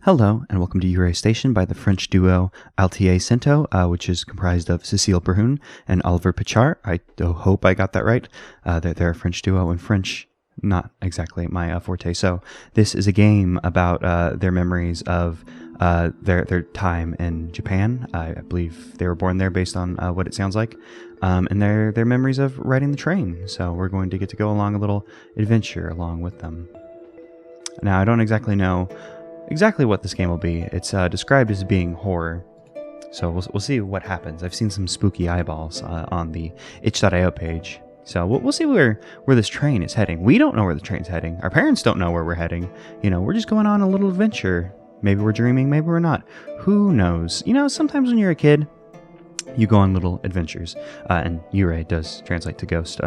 Hello, and welcome to Yûrei Station by the French duo Atelier Sentô, which is comprised of Cécile Berhoun and Oliver Pichard. I hope I got that right. They're a French duo, and French, not exactly my forte. So this is a game about their memories of their time in Japan. I believe they were born there based on what it sounds like, and their memories of riding the train. So we're going to get to go along a little adventure along with them. Now, I don't exactly know exactly what this game will be. It's described as being horror, so we'll see what happens. I've seen some spooky eyeballs on the itch.io page, so we'll see where this train is heading. We don't know where the train's heading. Our parents don't know where we're heading. We're just going on a little adventure. Maybe we're dreaming, maybe we're not. Who knows? Sometimes when you're a kid, you go on little adventures, and Yûrei does translate to ghost.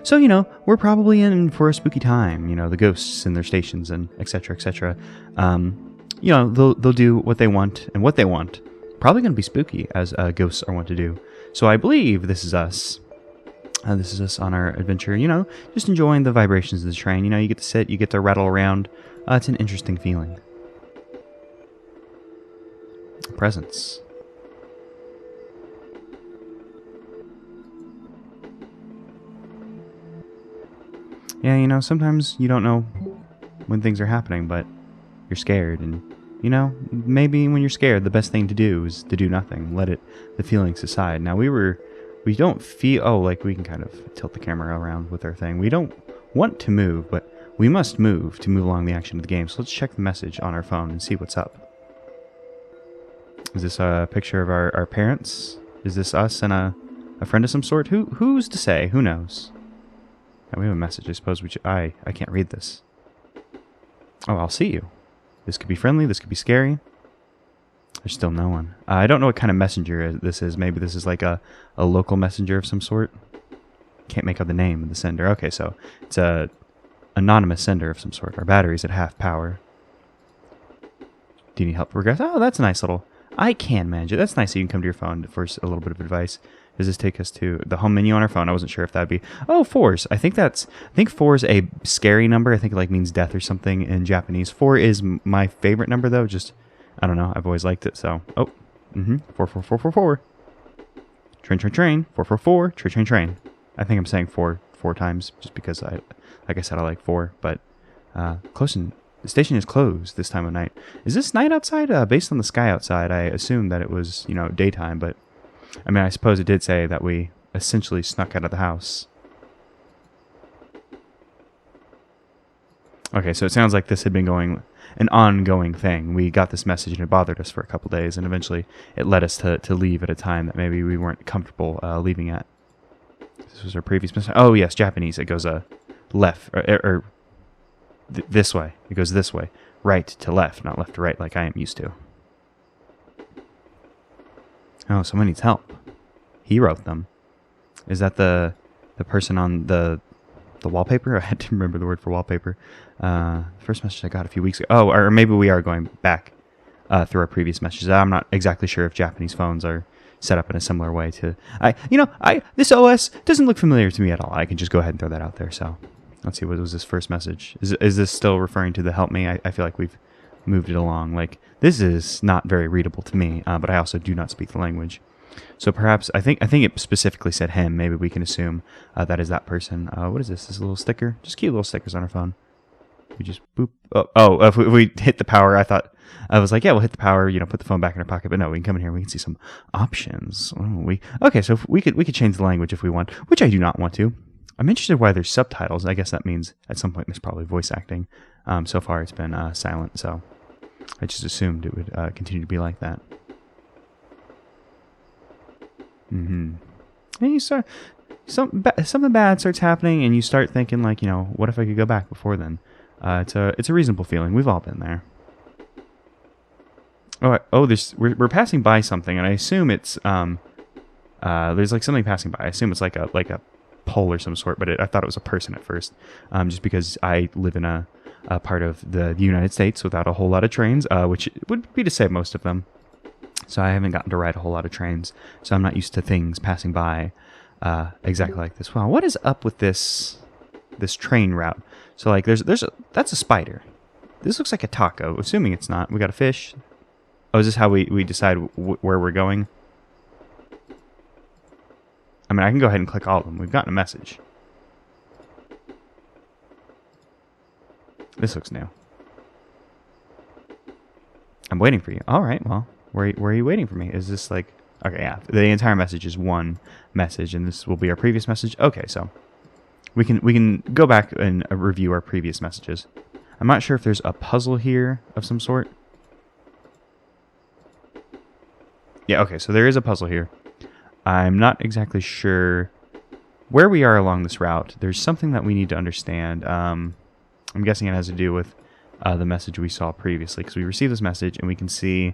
So, we're probably in for a spooky time, the ghosts in their stations and etc., etc. They'll do what they want, and what they want probably going to be spooky, as ghosts are wont to do. So I believe this is us. This is us on our adventure, just enjoying the vibrations of the train. You get to sit, you get to rattle around. It's an interesting feeling. Presents. Yeah, sometimes you don't know when things are happening, but you're scared, and, maybe when you're scared, the best thing to do is to do nothing. Let the feelings aside. Now, we don't feel, like we can kind of tilt the camera around with our thing. We don't want to move, but we must move to move along the action of the game. So let's check the message on our phone and see what's up. Is this a picture of our parents? Is this us and a friend of some sort? Who's to say? Who knows? We have a message. I suppose we should... I can't read this. Oh, I'll see you. This could be friendly. This could be scary. There's still no one. I don't know what kind of messenger this is. Maybe this is like a local messenger of some sort. Can't make out the name of the sender. Okay, so it's a anonymous sender of some sort. Our battery's at half power. Do you need help progress? Oh, that's a nice little... I can manage it. That's nice that you can come to your phone for a little bit of advice. Does this take us to the home menu on our phone? I wasn't sure if that'd be... Oh, 4s. I think 4 is a scary number. I think it means death or something in Japanese. 4 is my favorite number, though. Just, I don't know. I've always liked it, so... Oh, 4, 4, 4, 4, 4. Train, train, train. 4, 4, 4. Train, train, train. I think I'm saying 4 times, just because like I said, I like 4. But, the station is closed this time of night. Is this night outside? Based on the sky outside, I assumed that it was, daytime, but... I suppose it did say that we essentially snuck out of the house. Okay, so it sounds like this had been an ongoing thing. We got this message and it bothered us for a couple days, and eventually it led us to leave at a time that maybe we weren't comfortable leaving at. This was our previous message. Oh, yes, Japanese. It goes left, or this way. It goes this way. Right to left, not left to right like I am used to. Oh, someone needs help. He wrote them. Is that the person on the wallpaper? I had to remember the word for wallpaper. First message I got a few weeks ago. Oh, or maybe we are going back through our previous messages. I'm not exactly sure if Japanese phones are set up in a similar way to... This OS doesn't look familiar to me at all. I can just go ahead and throw that out there. So let's see, what was this first message? Is this still referring to the help me? I feel like we've moved it along. This is not very readable to me, but I also do not speak the language. So perhaps, I think it specifically said him. Maybe we can assume that is that person. What is this? This little sticker? Just cute little stickers on our phone. We just boop. Oh, if we hit the power, I was like, yeah, we'll hit the power, put the phone back in our pocket. But no, we can come in here and we can see some options. Okay, so we could change the language if we want, which I do not want to. I'm interested why there's subtitles. I guess that means at some point there's probably voice acting. So far it's been silent, so I just assumed it would continue to be like that. And you start... Something bad starts happening, and you start thinking, what if I could go back before then? It's a reasonable feeling. We've all been there. We're passing by something, and I assume it's... there's something passing by. I assume it's like a pole or some sort, but I thought it was a person at first. Just because I live in a part of the United States without a whole lot of trains, which would be to say most of them. So I haven't gotten to ride a whole lot of trains, so I'm not used to things passing by exactly like this. Wow, what is up with this train route? So that's a spider. This looks like a taco, assuming it's not. We got a fish. Oh, is this how we decide where we're going? I mean, I can go ahead and click all of them. We've gotten a message. This looks new. I'm waiting for you. All right, well, where are you waiting for me? Is this like... Okay, yeah, the entire message is one message, and this will be our previous message. Okay, so we can go back and review our previous messages. I'm not sure if there's a puzzle here of some sort. Yeah, okay, so there is a puzzle here. I'm not exactly sure where we are along this route. There's something that we need to understand. I'm guessing it has to do with the message we saw previously, because we received this message and we can see...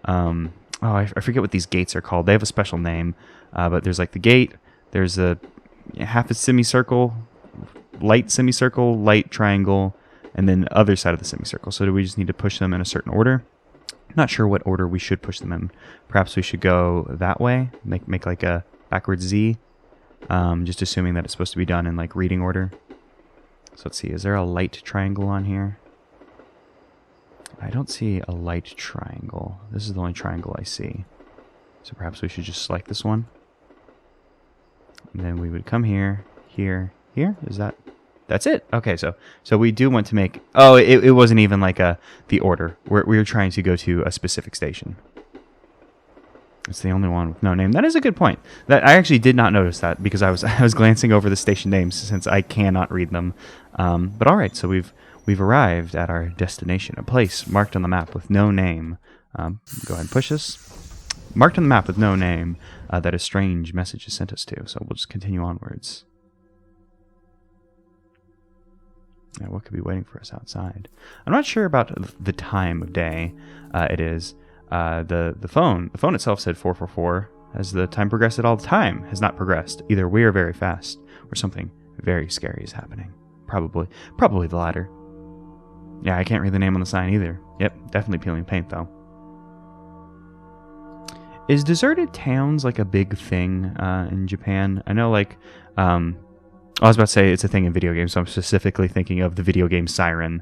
I forget what these gates are called. They have a special name, but there's like the gate, there's a half a semicircle, light semicircle, light triangle, and then the other side of the semicircle. So do we just need to push them in a certain order? Not sure what order we should push them in. Perhaps we should go that way, make like a backwards Z, just assuming that it's supposed to be done in like reading order. So let's see, is there a light triangle on here? I don't see a light triangle. This is the only triangle I see. So perhaps we should just select this one. And then we would come here, here, here. Is that... That's it. Okay, so we do want to make... Oh, it wasn't even like the order. We were trying to go to a specific station. It's the only one with no name. That is a good point. That I actually did not notice that because I was glancing over the station names since I cannot read them. But all right, so we've arrived at our destination, a place marked on the map with no name. Go ahead and push this. Marked on the map with no name that a strange message is sent us to. So we'll just continue onwards. Now, what could be waiting for us outside? I'm not sure about the time of day it is. The phone itself said 444. Has the time progressed at all? The time has not progressed. Either we are very fast or something very scary is happening. Probably the latter. Yeah, I can't read the name on the sign either. Yep, definitely peeling paint though. Is deserted towns like a big thing in Japan? I know like... I was about to say it's a thing in video games, so I'm specifically thinking of the video game Siren.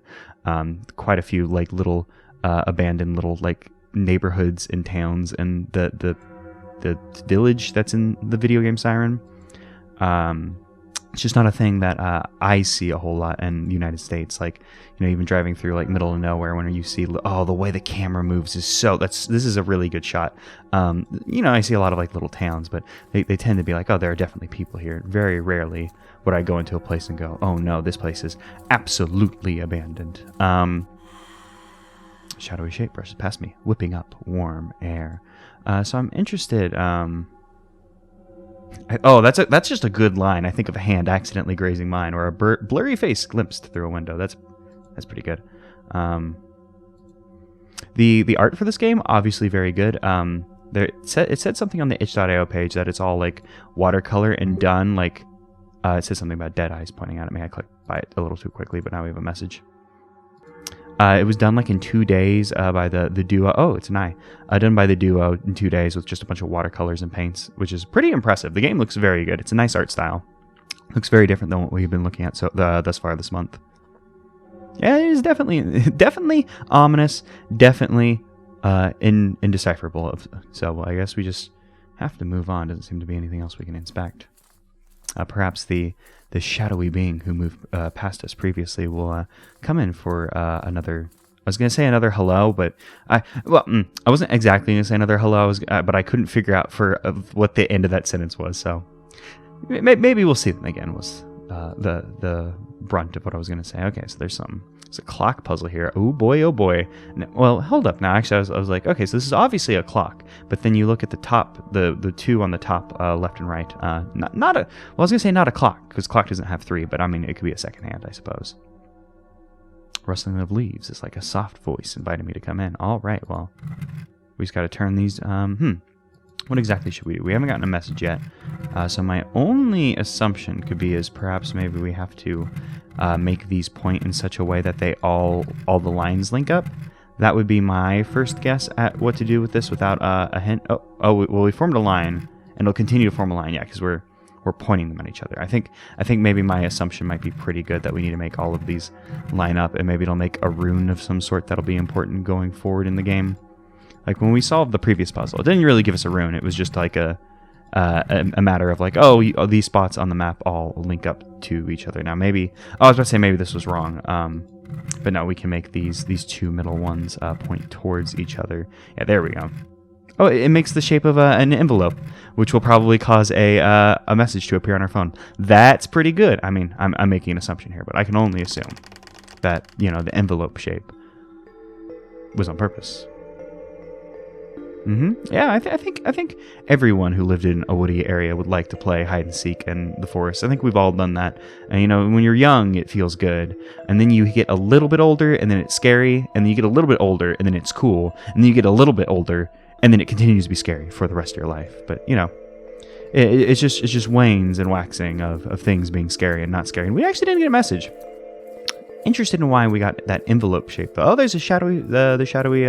Quite a few like little abandoned little like neighborhoods and towns, and the village that's in the video game Siren. It's just not a thing that I see a whole lot in the United States. Like, you know, even driving through like middle of nowhere, when you see, oh, the way the camera moves is so, this is a really good shot. You know, I see a lot of like little towns, but they tend to be like, oh, there are definitely people here. Very rarely would I go into a place and go, oh no, this place is absolutely abandoned. Shadowy shape brushes past me, whipping up warm air. So I'm interested. That's just a good line. I think of a hand accidentally grazing mine, or a blurry face glimpsed through a window. That's pretty good. The art for this game, obviously very good. It said something on the itch.io page that it's all like watercolor and done like it said something about dead eyes pointing out at me. I clicked by it a little too quickly, but now we have a message. It was done like in 2 days by the duo. Oh, it's an eye. Done by the duo in 2 days with just a bunch of watercolors and paints, which is pretty impressive. The game looks very good. It's a nice art style. Looks very different than what we've been looking at thus far this month. Yeah, it is definitely ominous. Definitely indecipherable. So I guess we just have to move on. Doesn't seem to be anything else we can inspect. Perhaps the shadowy being who moved past us previously will come in for another... I was going to say another hello, but I wasn't exactly going to say another hello, but I couldn't figure out what the end of that sentence was, so maybe we'll see them again was the brunt of what I was going to say. Okay, so there's a clock puzzle here. Oh boy, oh boy. Well, hold up now. Actually, I was like, okay, so this is obviously a clock, but then you look at the top, the two on the top, left and right. I was gonna say not a clock, because clock doesn't have 3, but I mean, it could be a second hand, I suppose. Rustling of leaves is like a soft voice inviting me to come in. All right, well, we just got to turn these. What exactly should we do? We haven't gotten a message yet, so my only assumption could be is perhaps maybe we have to make these point in such a way that they all the lines link up. That would be my first guess at what to do with this without a hint. Oh, well, we formed a line, and it'll continue to form a line, yeah, because we're we're pointing them at each other. I think maybe my assumption might be pretty good that we need to make all of these line up, and maybe it'll make a rune of some sort that'll be important going forward in the game. Like when we solved the previous puzzle, it didn't really give us a rune. It was just like a matter of like, these spots on the map all link up to each other. Now maybe, I was about to say maybe this was wrong, but no, we can make these two middle ones point towards each other. Yeah, there we go. Oh, it makes the shape of an envelope, which will probably cause a message to appear on our phone. That's pretty good. I mean, I'm making an assumption here, but I can only assume that, the envelope shape was on purpose. Yeah, I think everyone who lived in a woody area would like to play hide and seek in the forest. I think we've all done that. And, when you're young, it feels good. And then you get a little bit older, and then it's scary. And then you get a little bit older, and then it's cool. And then you get a little bit older, and then it continues to be scary for the rest of your life. But, it's just wanes and waxing of things being scary and not scary. And we actually didn't get a message. Interested in why we got that envelope shape, though. Oh, there's a shadowy, the shadowy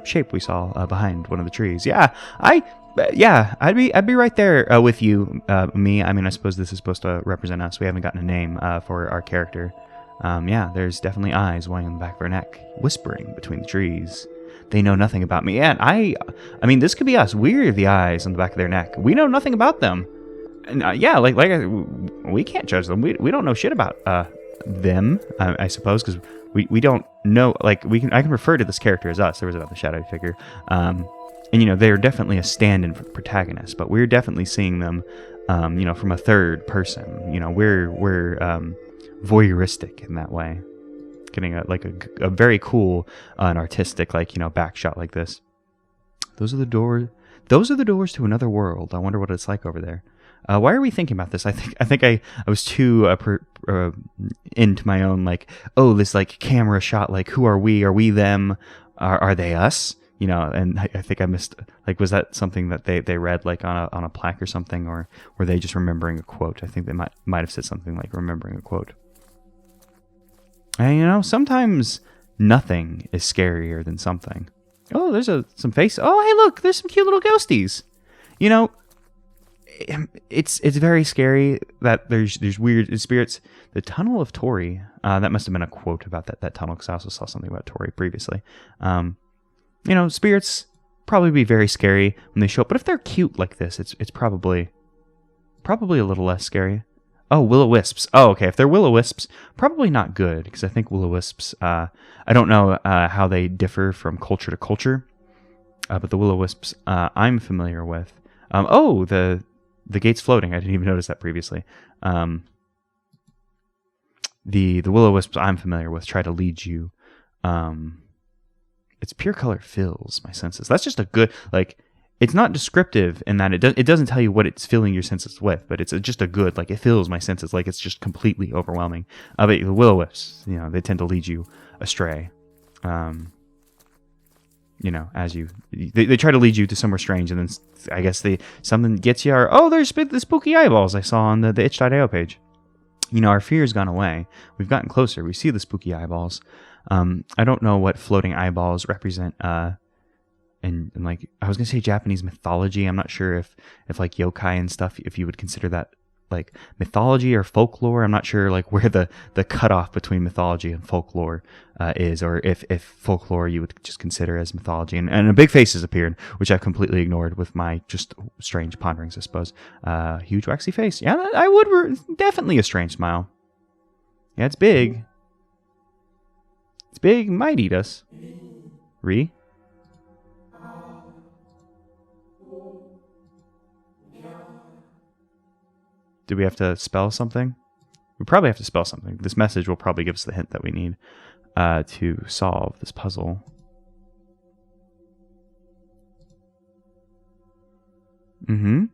shape we saw behind one of the trees. Yeah, I'd be right there with you, me. I mean, I suppose this is supposed to represent us. We haven't gotten a name for our character. Yeah, there's definitely eyes weighing on the back of her neck, whispering between the trees. They know nothing about me. And I mean, this could be us. We're the eyes on the back of their neck. We know nothing about them. And yeah, we can't judge them. We don't know shit about them, I suppose, because we don't know. Like I can refer to this character as us. There was another shadowy figure, and they're definitely a stand-in for protagonist, but we're definitely seeing them, from a third person. We're voyeuristic in that way, getting a very cool and artistic back shot like this. Those are the doors to another world. I wonder what it's like over there. Why are we thinking about this? I think I was too into my own this camera shot. Like, who are we? Are we them? Are they us? And I think I missed. Was that something that they read on a plaque or something, or were they just remembering a quote? I think they might have said something like remembering a quote. And sometimes nothing is scarier than something. Oh, there's some face. Oh, hey, look, there's some cute little ghosties. It's very scary that there's weird spirits. The Tunnel of Tori, that must have been a quote about that tunnel, because I also saw something about Tori previously. Spirits probably be very scary when they show up, but if they're cute like this, it's probably a little less scary. Oh, will-o-wisps. Oh, okay. If they're will-o-wisps, probably not good, because I think will-o-wisps, I don't know how they differ from culture to culture, but the will-o-wisps I'm familiar with. The gate's floating. I didn't even notice that previously. The will-o-wisps I'm familiar with try to lead you. Its pure color fills my senses. That's just a good, it's not descriptive in that it doesn't tell you what it's filling your senses with, but it's just a good, it fills my senses. It's just completely overwhelming. But the will-o-wisps, they tend to lead you astray. As they try to lead you to somewhere strange, and then I guess something gets you. Or, there's the spooky eyeballs I saw on the itch.io page. Our fear's gone away. We've gotten closer. We see the spooky eyeballs. I don't know what floating eyeballs represent. And I was gonna say Japanese mythology. I'm not sure if yokai and stuff, if you would consider that mythology or folklore. I'm not sure where the cutoff between mythology and folklore is, or if folklore you would just consider as mythology. And a big face has appeared, which I've completely ignored with my just strange ponderings, I suppose. Huge waxy face. Yeah, I would. Definitely a strange smile. Yeah, it's big. It's big. Might eat us. Do we have to spell something? We probably have to spell something. This message will probably give us the hint that we need to solve this puzzle. Well,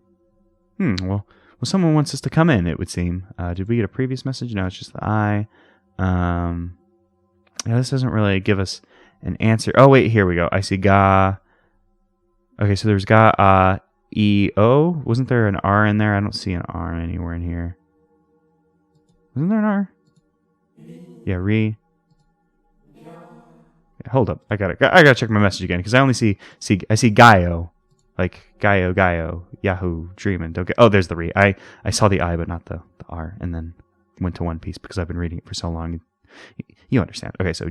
someone wants us to come in, it would seem. Did we get a previous message? No, it's just the I. This doesn't really give us an answer. Oh, wait, here we go. I see ga. Okay, so there's ga, E-O? Wasn't there an R in there? I don't see an R anywhere in here. Wasn't there an R? Yeah, re. Yeah, hold up. I gotta check my message again, because I only see Gaio. Like Gaio, Gaio, Yahoo, dreamin'. Don't get. Oh, there's the re. I saw the I, but not the R, and then went to One Piece because I've been reading it for so long. You understand? Okay, so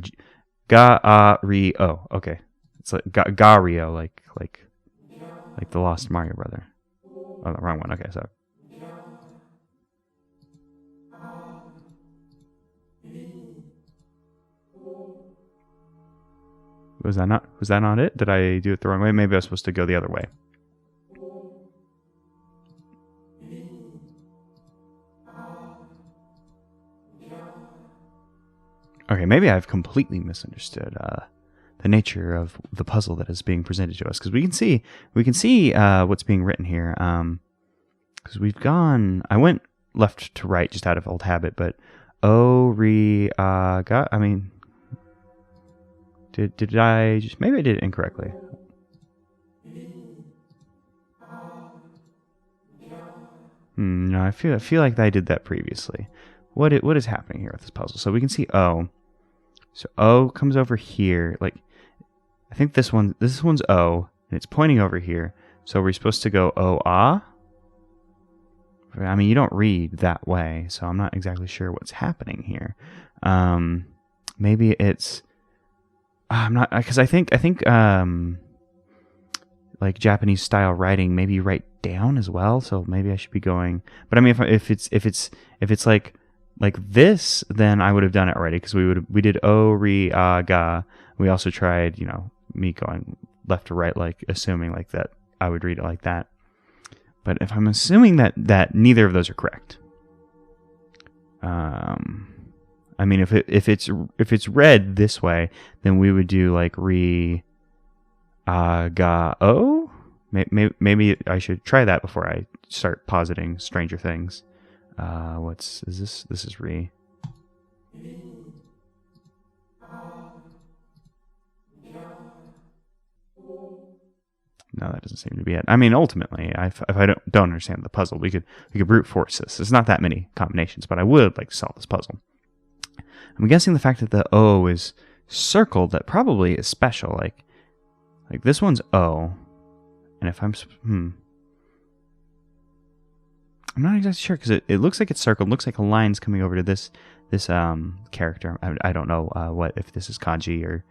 Ga-a-ri-o. Okay, it's like Gario, like the Lost Mario brother. Oh, the wrong one. Okay, so. Was that not it? Did I do it the wrong way? Maybe I was supposed to go the other way. Okay, maybe I've completely misunderstood the nature of the puzzle that is being presented to us, because we can see what's being written here. Because we've gone, I went left to right just out of old habit, but got. I mean, did I just, maybe I did it incorrectly. No, I feel like I did that previously. What is happening here with this puzzle? So we can see O. So O comes over here. Like, I think this one's O, and it's pointing over here. So we're supposed to go O ah. I mean, you don't read that way, so I'm not exactly sure what's happening here. Maybe it's. I'm not, because I think like Japanese style writing, maybe you write down as well. So maybe I should be going. But I mean, if it's like this, then I would have done it already, because we did o ri ga. We also tried, me going left to right, like assuming like that I would read it like that. But if I'm assuming that neither of those are correct, I mean, if it's read this way, then we would do like ri ga o. Maybe I should try that before I start positing Stranger Things. Is this? This is re. No, that doesn't seem to be it. I mean, ultimately, if I don't understand the puzzle, we could brute force this. There's not that many combinations, but I would like to solve this puzzle. I'm guessing the fact that the O is circled, that probably is special. Like this one's O, and if I'm not exactly sure, because it looks like it's circled. Looks like a line's coming over to this character. I don't know what, if this is kanji or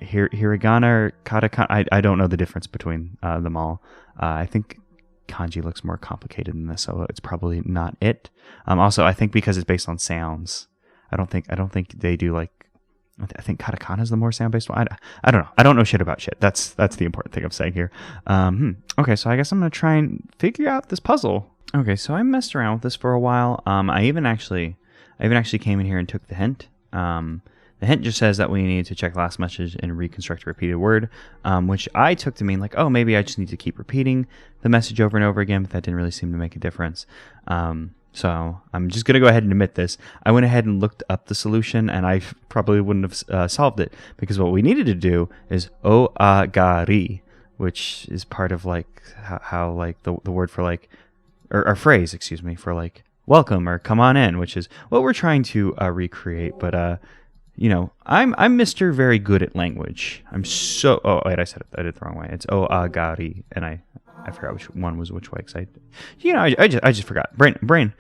hiragana or katakana. I don't know the difference between them all. I think kanji looks more complicated than this, so it's probably not it. Also, I think because it's based on sounds, I don't think they do like. I think katakana is the more sound-based one. I don't know. I don't know shit about shit. That's the important thing I'm saying here. Okay, so I guess I'm gonna try and figure out this puzzle. Okay, so I messed around with this for a while. I even actually came in here and took the hint. The hint just says that we need to check last message and reconstruct a repeated word, which I took to mean like, oh, maybe I just need to keep repeating the message over and over again, but that didn't really seem to make a difference. So I'm just going to go ahead and admit this. I went ahead and looked up the solution, and I probably wouldn't have solved it, because what we needed to do is o-a-ga-ri, which is part of like how like the word for like, or phrase, excuse me, for like welcome or come on in, which is what we're trying to recreate. But I'm Mr. Very Good at Language. I'm so. Oh wait, I said it. I did it the wrong way. It's o-a-ga-ri, and I forgot which one was which way. Cause I just forgot. Brain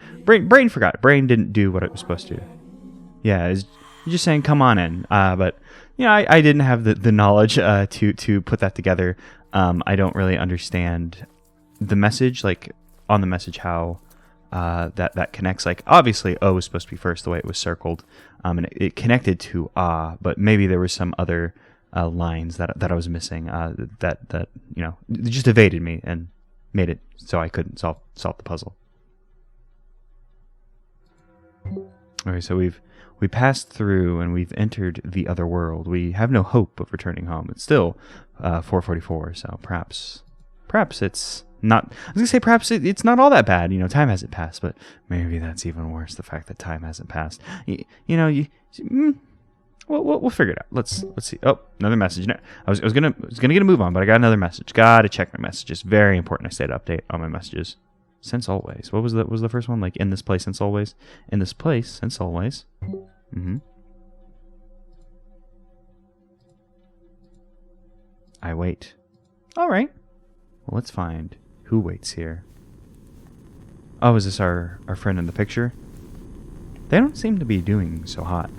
forgot. Brain didn't do what it was supposed to. Yeah, it's just saying come on in. But I didn't have the knowledge to put that together. I don't really understand the message, like on the message how that connects. Like obviously O was supposed to be first, the way it was circled, and it connected to but maybe there was some other lines that I was missing that just evaded me and made it so I couldn't solve the puzzle. Okay, so we passed through and we've entered the other world. We have no hope of returning home. It's still 4:44, so perhaps it's not. I was gonna say perhaps it's not all that bad. Time hasn't passed, but maybe that's even worse. The fact that time hasn't passed. We'll figure it out. Let's see. Oh, another message. No, I was gonna get a move on, but I got another message. Gotta check my messages. Very important. I stay to update on my messages. Since always. What was the first one? Like in this place since always. In this place since always. I wait. All right. Let's find who waits here. Oh, is this our friend in the picture? They don't seem to be doing so hot.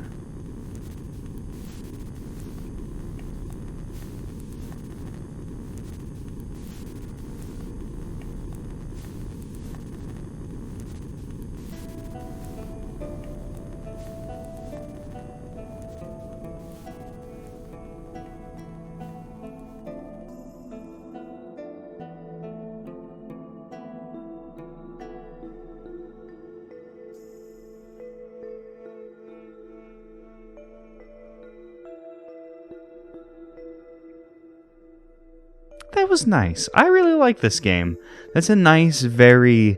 That was nice. I really like this game. That's a nice, very,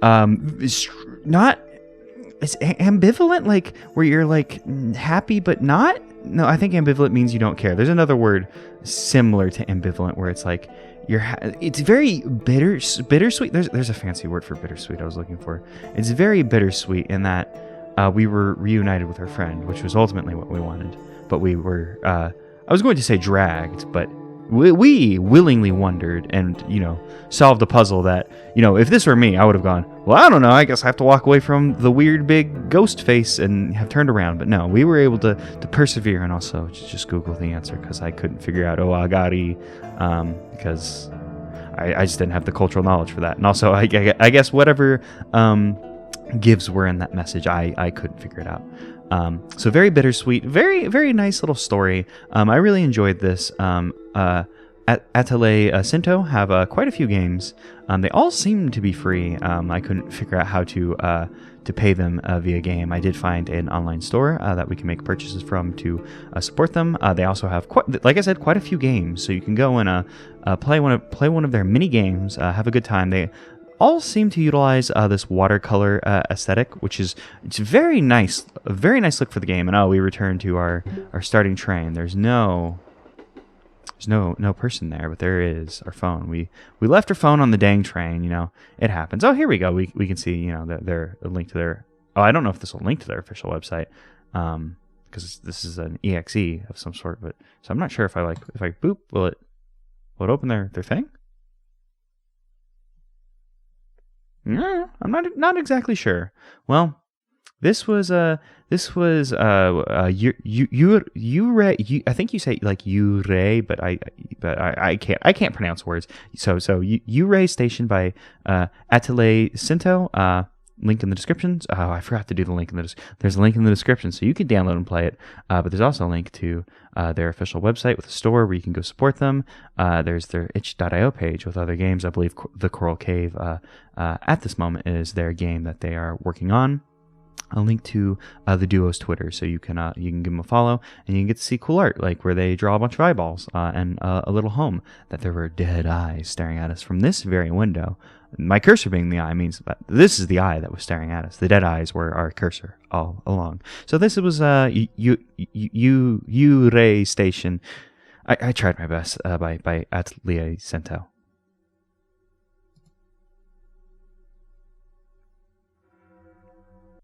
it's ambivalent, like, where you're, like, happy but not? No, I think ambivalent means you don't care. There's another word similar to ambivalent where it's like, it's very bittersweet. There's a fancy word for bittersweet I was looking for. It's very bittersweet in that we were reunited with our friend, which was ultimately what we wanted. But we were, I was going to say dragged, but we willingly wandered and, solved a puzzle that, if this were me, I would have gone, well, I don't know, I guess I have to walk away from the weird big ghost face and have turned around. But no, we were able to persevere and also just Google the answer because I couldn't figure out agari, because I just didn't have the cultural knowledge for that. And also, I guess whatever gives were in that message, I couldn't figure it out. So very bittersweet, very, very nice little story. I really enjoyed this. Atelier Sentô have quite a few games. They all seem to be free. I couldn't figure out how to pay them via game. I did find an online store that we can make purchases from to support them. They also have, like I said, quite a few games, so you can go and play one of their mini games, have a good time. They all seem to utilize this watercolor aesthetic, which is it's very nice, a very nice look for the game. And we return to our starting train. There's no person there, but there is our phone. We left our phone on the dang train. It happens. Oh, here we go. We can see their a link to their. Oh, I don't know if this will link to their official website, because this is an exe of some sort. But so I'm not sure if I boop, will it open their thing? No, I'm not exactly sure. Well, this was Yûrei. I think you say like Yûrei, but I can't pronounce words. So Yûrei station by Atelier Sentô. Link in the description. Oh, I forgot to do the link in the there's a link in the description, so you can download and play it. But there's also a link to their official website with a store where you can go support them. There's their itch.io page with other games. I believe the Coral Cave at this moment is their game that they are working on. A link to the duo's Twitter, so you can give them a follow, and you can get to see cool art, like where they draw a bunch of eyeballs and a little home that there were dead eyes staring at us from this very window. My cursor being the eye means that this is the eye that was staring at us. The dead eyes were our cursor all along. So this was Yûrei station. I tried my best by Atelier Sentô.